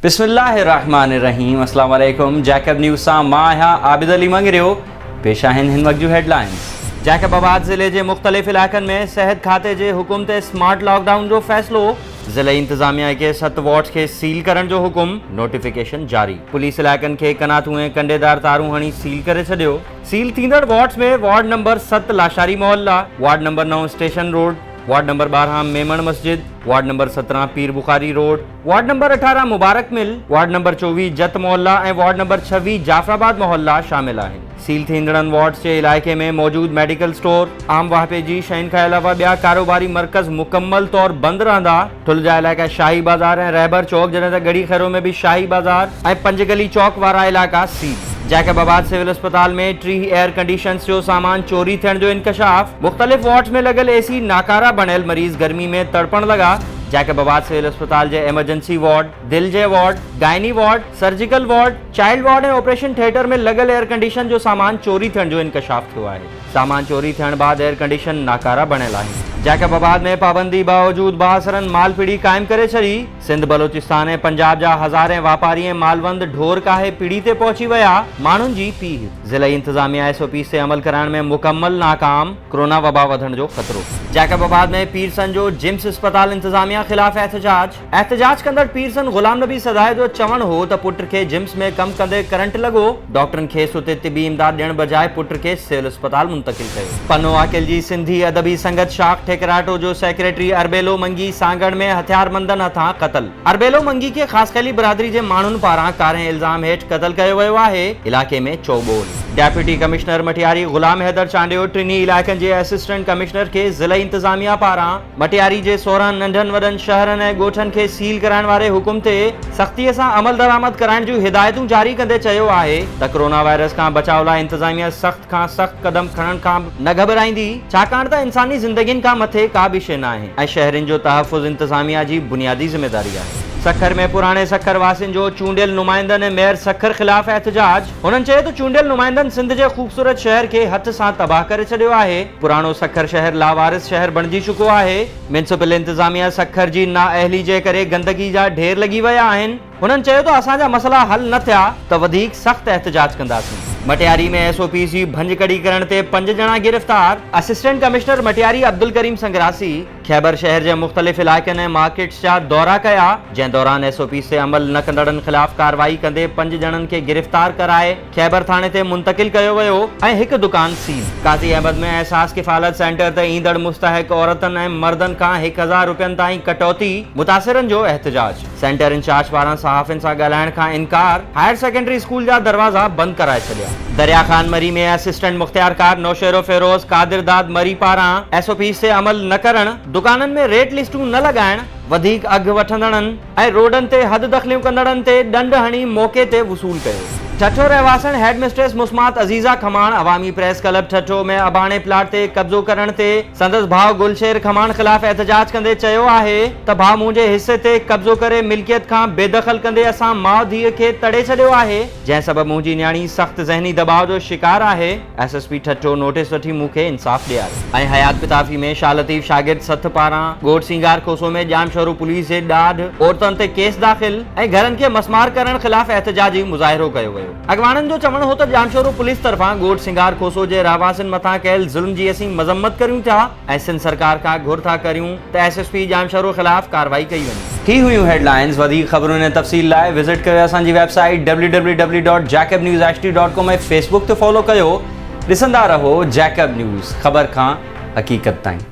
बिस्मिल्लाहिर्रहमानिर्रहीम। अस्सलाम वालेकुम। जैकब न्यूज़ सां मां आहियां आबिद अली मंगरियो। पेश आहिनि हिन वक्त जूं हेडलाइंस। जैकबाबाद ज़िले के मुख्तलिफ़ इलाक़नि में सेहत खाते के हुकुम ते स्मार्ट लॉकडाउन जो फ़ैसिलो। ज़िले इंतज़ामिया के 7 वार्ड्स के सील करण जो हुकुम। नोटिफिकेशन जारी। पुलिस इलाक़नि के कनातुएं कंडेदार तारूं हणी सील करे छॾियो। सील थींदड़ वार्ड्स में वार्ड नंबर 7 लाशारी मोहल्ला, ward number 9 station road, ward number 12 Memon मस्जिद, ward number 17 Pir Bukhari road, ward number 18 Mubarak mill, ward number 24 Jat मोहल्ला और वार्ड नंबर 26 जाफराबाद मोहल्ला शामिल हैं। सील थींदड़न वार्ड्स के इलाके में मौजूद मेडिकल स्टोर, आम वाहपे जी शयुनि खां अलावा ॿिया कारोबारी मरकज़ मुकम्मल तौर बंद रहंदा। ठुल्जा इलाइक़ा शाही बाज़ार और रहबर चौक, जॾहिं त गड़ी खैरो में भी शाही बाज़ार और पंजगली चौक वारा इलाका सील। जैकबाबाद सिविल अस्पताल में 3 एयर कंडीशंस जो सामान चोरी थियण जो इंकशाफ। मुख्तलिफ वार्ड्स में लगल एसी नाकारा बणियल मरीज गर्मी में तड़पण लगा। जैकबाबाद सिविल अस्पताल के एमरजेंसी वार्ड, दिल जे ward, gynae ward, surgical ward, child ward और ऑपरेशन थिएटर में लगल एयर कंडीशन जो सामान चोरी थियण जो इंकशाफ थियो है। सामान चोरी थियण बाद एयर कंडीशन नाकारा बणियल है। जैकबाबाद में पाबंदी बावजूद बासरन माल पीढ़ी कायम करे छड़ी। सिंध बलोचिस्तान और पंजाब जा हज़ारे वापारी ऐं मालवंद ढोर काहे पीढ़ी ते पहुंची विया। माण्हुनि जी पीर। ज़िला इंतजामिया SOP से अमल कराइण में मुकम्मल नाकाम। कोरोना वबा वधण जो खतरो। जैकबाबाद में पीरसन जो जिम्स अस्पताल इंतजामिया खिलाफ एहतजाज कंदड़ पीरसन गुलाम नबी सदाए जो चवण हो त पुट के जिम्स में कम कंदे करंट लगो। डॉक्टरन खेस उते तिबी इमदाद ॾियण बजाय पुट के सिविल अस्पताल मुंतकिल कयो। पन्नो आकिल जी सिंधी अदबी संगत शाख ठेकराटो जो सेक्रेटरी अरबेलो मंगी सांगड़ में हथियारबंदन हथां कतल। अरबेलो मंगी के खासखैली बिरादरी के माण्हुनि पारां कारे इल्जाम हेठ कतल कयो वियो आहे। इलाके में चौबोल। डेप्यूटी कमिश्नर मटियारी गुलाम हैदर चांडियो टिनी इलाइक़नि के असिस्टेंट कमिश्नर के ज़िला इंतजामिया पारां मटियारी के 16 नंढनि वॾनि शहरनि ऐं ॻोठनि के सील कराइण वारे हुकुम ते सख़्तीअ सां अमल दरामद कराइण जूं हिदायतूं जारी कंदे चयो आहे त कोरोना वायरस खां बचाव लाइ इंतजामिया सख़्त खां सख़्त कदम खणण खां न घबराईंदी, छाकाणि त इंसानी ज़िंदगियुनि खां मथे का भी शइ न आहे ऐं शहरनि जो तहफ़ुज़ इंतजामिया जी बुनियादी ज़िम्मेदारी आहे। सखर में पुराने सखर वासिन जो चूंडियल नुमाइंदन मेयर सखर खिलाफ एहतजाज। उन्हनि चयो त चूंडियल नुमाइंदन सिंध के खूबसूरत शहर के हथ से तबाह करे छॾियो आहे। पुरानो सखर शहर लावारिस शहर बणजी चुको है। म्युनिसिपल इंतजामिया सखर जी नाअहली जे करे गंदगी जा ढेर लगी विया आहिनि। उन्हनि चयो त असांजा मसला हल न थिया त वधीक सख्त एहतजाज कंदासीं। मटियारी में SOP जी भंज कड़ी करण ते 5 ॼणा गिरफ्तार। असिस्टेंट कमिश्नर मटियारी अब्दुल करीम संग्रासी खैबर शहर के मुख्तलिफ इलाक़नि ऐं मार्केट्स जा दौरा कया, जंहिं दौरान SOP से अमल न कंदड़नि खिलाफ कार्रवाई कंदे 5 ॼणनि के गिरफ्तार कराए खैबर थाने ते मुंतकिल कयो वियो ऐं हिकु दुकान सील। काज़ी अहमद में एहसास किफ़ालत सेंटर ते ईंदड़ मुस्तहिक औरतनि ऐं मर्दनि खां 1000 रुपयनि ताईं कटौती। मुतासिरनि जो एहतजाज। सेंटर इंचार्ज पारां सहाफ़िन सां ॻाल्हाइण खां इनकार। हायर सेकेंडरी स्कूल जा दरवाज़ा बंद कराए छॾिया। दरिया खान मरी में असिस्टेंट मुख्तियारकार नौशेरो फेरोज कादिर दाद मरी पारां SOP से अमल न करण, दुकाननि में रेट लिस्टूं न लगाइण, वधीक अघु वठंदड़नि ऐं रोडनि ते हद दख़लियूं कंदड़नि ते ॾंड हणी मौक़े ते वसूल कयो। ठठो रहवासन हेड मिस्ट्रेस मुस्मात अजीजा खमाण अवामी प्रेस क्लब ठठो में अबाणे प्लाट ते कब्जो करण ते संदसि भाउ गुलशेर खमाण खिलाफ एहतजाज कंदे चयो आहे त भाउ मुंहिंजे हिस्से ते कब्जो करे मिल्कियत खां बेदखल कंदे असां माउ धीउ खे तड़े छॾियो आहे, जंहिं सबबि मुंहिंजी न्याणी सख़्त ज़हनी दबाव जो शिकार आहे। SSP ठठो नोटिस वठी मूंखे इंसाफ़ ॾियारे। ऐं हयात पिताफ़ी में शाह लतीफ़ शागिर्द सथ पारां ॻोठ सिंगार खोसो में जाम शरू पुलिस जे ॾाढ औरतुनि ते केस दाख़िल ऐं घरनि खे मसमार करण खिलाफ एहतजाजी मुज़ाहिरो कयो वियो। अॻवाननि जो चवण हो त जामशोरो पुलिस तरफां ॻोठ सिंगार खोसो जे रहवासिन मथां कयल ज़ुल्म जी असीं मज़म्मत करियूं था ऐं सिंध सरकार खां घुर था करियूं त SSP जामशोरो खिलाफ कार्रवाई कई वञे। ही हुयूं हेडलाइंस। वधीक ख़बरुनि ऐं तफ़सील लाइ विज़िट कयो असांजी वेबसाइट www.jacobnewsht.com ऐं फेसबुक ते फॉलो कयो। ॾिसंदा रहो जैकब न्यूज़, ख़बर खां हक़ीक़त ताईं।